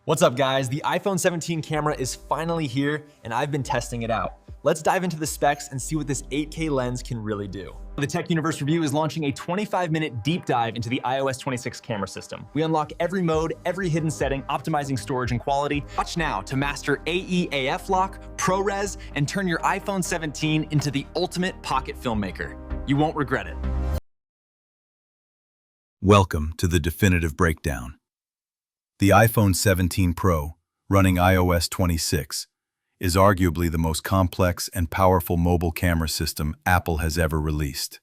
What's up guys? The iPhone 17 camera is finally here and I've been testing it out. Let's dive into the specs and see what this 8K lens can really do. The Tech Universe Review is launching a 25-minute deep dive into the iOS 26 camera system. We unlock every mode, every hidden setting, optimizing storage and quality. Watch now to master AE/AF lock, ProRes, and turn your iPhone 17 into the ultimate pocket filmmaker. You won't regret it. Welcome to the definitive breakdown. The iPhone 17 Pro, running iOS 26, is arguably the most complex and powerful mobile camera system Apple has ever released.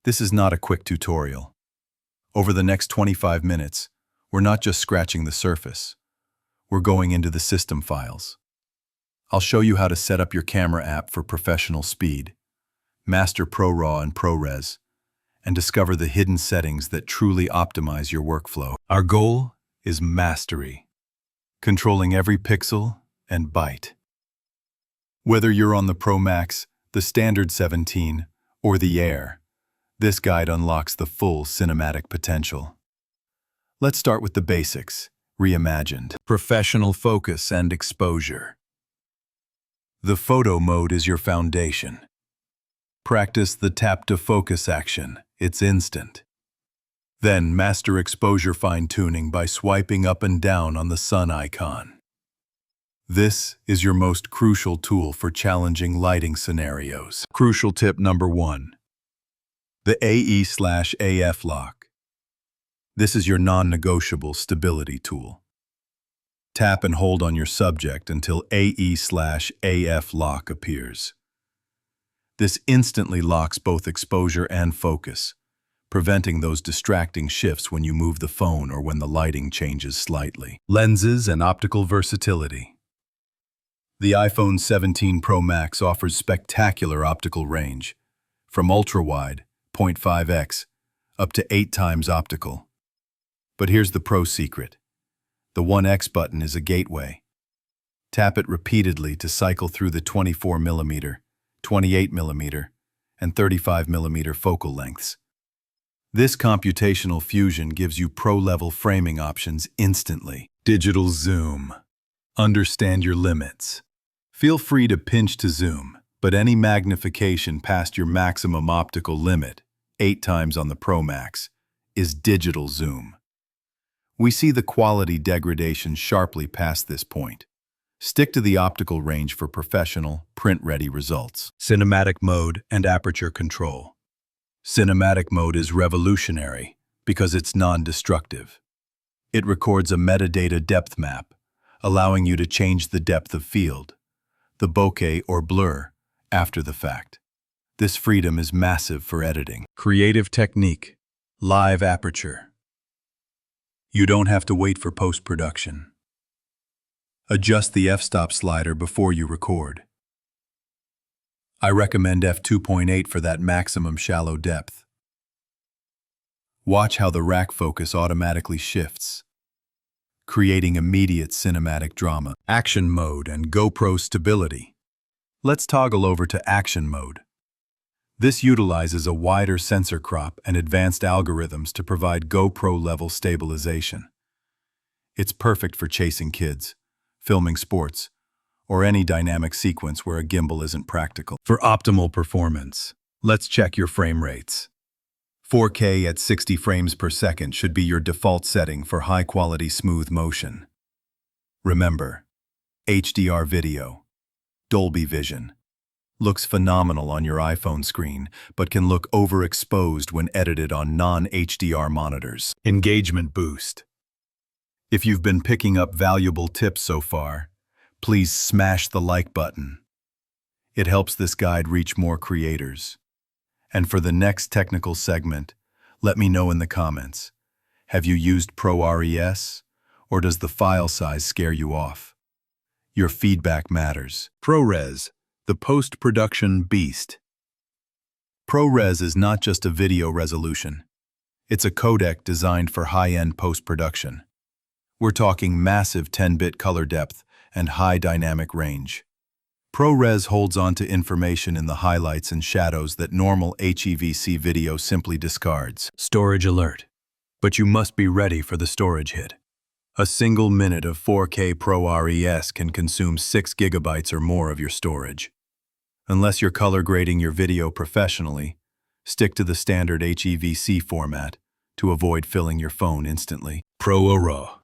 This is not a quick tutorial. Over the next 25 minutes, we're not just scratching the surface. We're going into the system files. I'll show you how to set up your camera app for professional speed, master ProRAW and ProRes, and discover the hidden settings that truly optimize your workflow. Our goal is mastery, controlling every pixel and byte. Whether you're on the Pro Max, the standard 17, or the Air, this guide unlocks the full cinematic potential. Let's start with the basics, reimagined. Professional focus and exposure. The photo mode is your foundation. Practice the tap-to-focus action. It's instant. Then master exposure fine-tuning by swiping up and down on the sun icon. This is your most crucial tool for challenging lighting scenarios. Crucial tip number 1. The AE/AF lock. This is your non-negotiable stability tool. Tap and hold on your subject until AE/AF lock appears. This instantly locks both exposure and focus, preventing those distracting shifts when you move the phone or when the lighting changes slightly. Lenses and optical versatility. The iPhone 17 Pro Max offers spectacular optical range, from ultra-wide, 0.5x, up to 8 times optical. But here's the pro secret. The 1x button is a gateway. Tap it repeatedly to cycle through the 24mm, 28mm, and 35mm focal lengths. This computational fusion gives you pro-level framing options instantly. Digital zoom. Understand your limits. Feel free to pinch to zoom, but any magnification past your maximum optical limit, 8 times on the Pro Max, is digital zoom. We see the quality degradation sharply past this point. Stick to the optical range for professional, print-ready results. Cinematic mode and aperture control. Cinematic mode is revolutionary because it's non-destructive. It records a metadata depth map, allowing you to change the depth of field, the bokeh or blur, after the fact. This freedom is massive for editing. Creative technique. Live aperture. You don't have to wait for post-production. Adjust the f-stop slider before you record. I recommend f2.8 for that maximum shallow depth. Watch how the rack focus automatically shifts, creating immediate cinematic drama. Action mode and GoPro stability. Let's toggle over to action mode. This utilizes a wider sensor crop and advanced algorithms to provide GoPro-level stabilization. It's perfect for chasing kids, filming sports, or any dynamic sequence where a gimbal isn't practical. For optimal performance, let's check your frame rates. 4K at 60 frames per second should be your default setting for high-quality smooth motion. Remember, HDR video, Dolby Vision, looks phenomenal on your iPhone screen, but can look overexposed when edited on non-HDR monitors. Engagement boost. If you've been picking up valuable tips so far, please smash the like button. It helps this guide reach more creators. And for the next technical segment, let me know in the comments. Have you used ProRes, or does the file size scare you off? Your feedback matters. ProRes, the post-production beast. ProRes is not just a video resolution. It's a codec designed for high-end post-production. We're talking massive 10-bit color depth and high dynamic range. ProRes holds on to information in the highlights and shadows that normal HEVC video simply discards. Storage alert. But you must be ready for the storage hit. A single minute of 4K ProRes can consume 6 gigabytes or more of your storage. Unless you're color grading your video professionally, stick to the standard HEVC format to avoid filling your phone instantly. ProRes,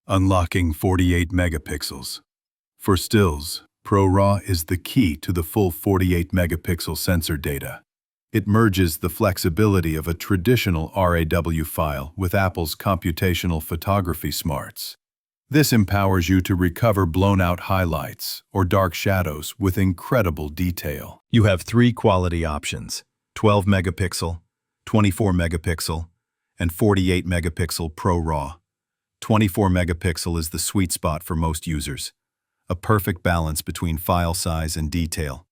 unlocking 48 megapixels. For stills, ProRes is the key to the full 48 megapixel sensor data. It merges the flexibility of a traditional RAW file with Apple's computational photography smarts. This empowers you to recover blown-out highlights or dark shadows with incredible detail. You have 3 quality options: 12 megapixel, 24 megapixel, and 48 megapixel ProRes. 24 megapixel is the sweet spot for most users, a perfect balance between file size and detail.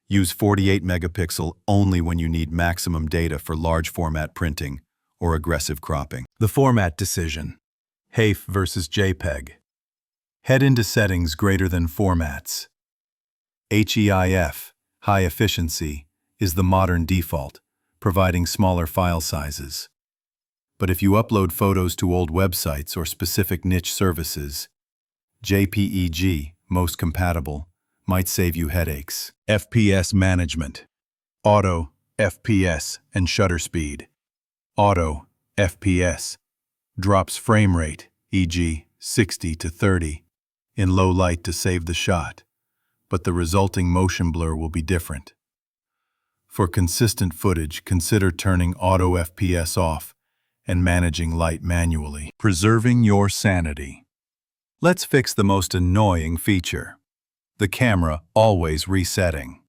Use 48 megapixel only when you need maximum data for large format printing or aggressive cropping. The format decision: HEIF versus JPEG. Head into settings greater than formats. HEIF, high efficiency, is the modern default, providing smaller file sizes. But if you upload photos to old websites or specific niche services, JPEG, most compatible, might save you headaches. FPS management. Auto, FPS, and shutter speed. Auto, FPS, drops frame rate, e.g. 60 to 30, in low light to save the shot, but the resulting motion blur will be different. For consistent footage, consider turning Auto FPS off and managing light manually. Preserving your sanity. Let's fix the most annoying feature: the camera always resetting.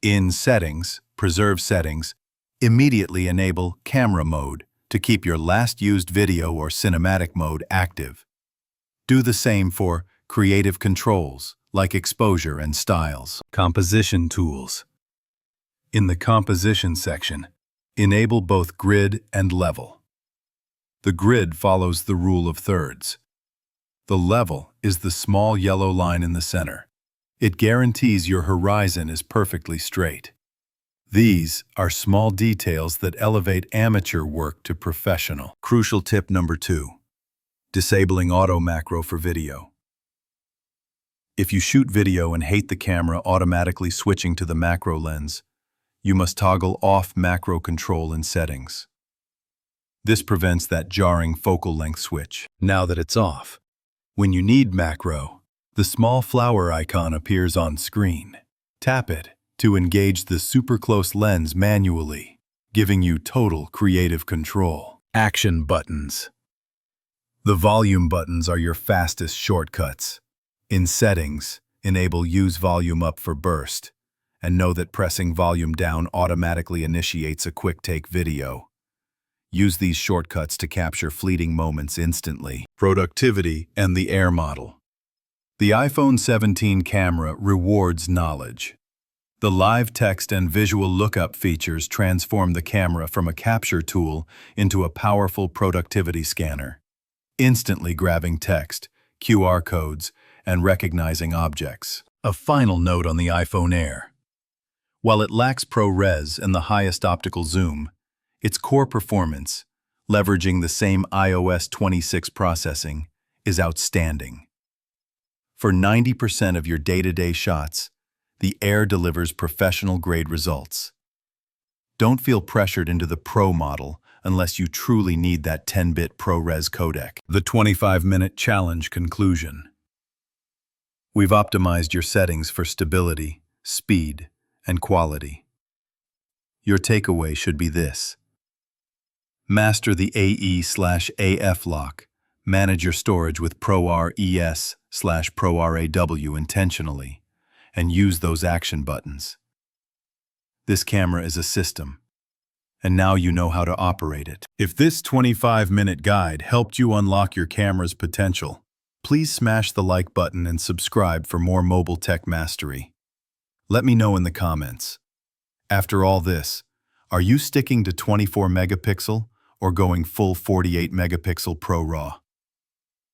In Settings, Preserve Settings, immediately enable Camera Mode to keep your last used video or cinematic mode active. Do the same for creative controls like exposure and styles. Composition tools. In the Composition section, enable both grid and level. The grid follows the rule of thirds. The level is the small yellow line in the center. It guarantees your horizon is perfectly straight. These are small details that elevate amateur work to professional. Crucial tip number 2: disabling auto macro for video. If you shoot video and hate the camera automatically switching to the macro lens, you must toggle off macro control in settings. This prevents that jarring focal length switch. Now that it's off, when you need macro, the small flower icon appears on screen. Tap it to engage the super close lens manually, giving you total creative control. Action buttons. The volume buttons are your fastest shortcuts. In Settings, enable Use Volume Up for burst, and know that pressing volume down automatically initiates a quick take video. Use these shortcuts to capture fleeting moments instantly. Productivity and the Air model. The iPhone 17 camera rewards knowledge. The live text and visual lookup features transform the camera from a capture tool into a powerful productivity scanner, instantly grabbing text, QR codes, and recognizing objects. A final note on the iPhone Air. While it lacks ProRes and the highest optical zoom, its core performance, leveraging the same iOS 26 processing, is outstanding. For 90% of your day-to-day shots, the Air delivers professional-grade results. Don't feel pressured into the Pro model unless you truly need that 10-bit ProRes codec. The 25-minute challenge conclusion. We've optimized your settings for stability, speed, and quality. Your takeaway should be this: master the AE/AF lock, manage your storage with ProRes/ProRAW intentionally, and use those action buttons. This camera is a system, and now you know how to operate it. If this 25-minute guide helped you unlock your camera's potential, please smash the like button and subscribe for more mobile tech mastery. Let me know in the comments. After all this, are you sticking to 24 megapixel or going full 48 megapixel ProRes?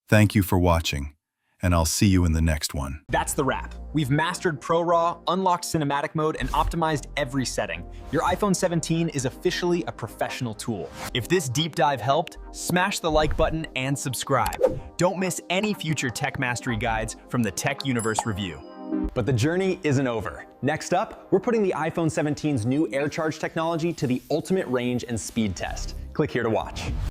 Thank you for watching, and I'll see you in the next one. That's the wrap. We've mastered ProRAW, unlocked cinematic mode, and optimized every setting. Your iPhone 17 is officially a professional tool. If this deep dive helped, smash the like button and subscribe. Don't miss any future tech mastery guides from the Tech Universe Review. But the journey isn't over. Next up, we're putting the iPhone 17's new AirCharge technology to the ultimate range and speed test. Click here to watch.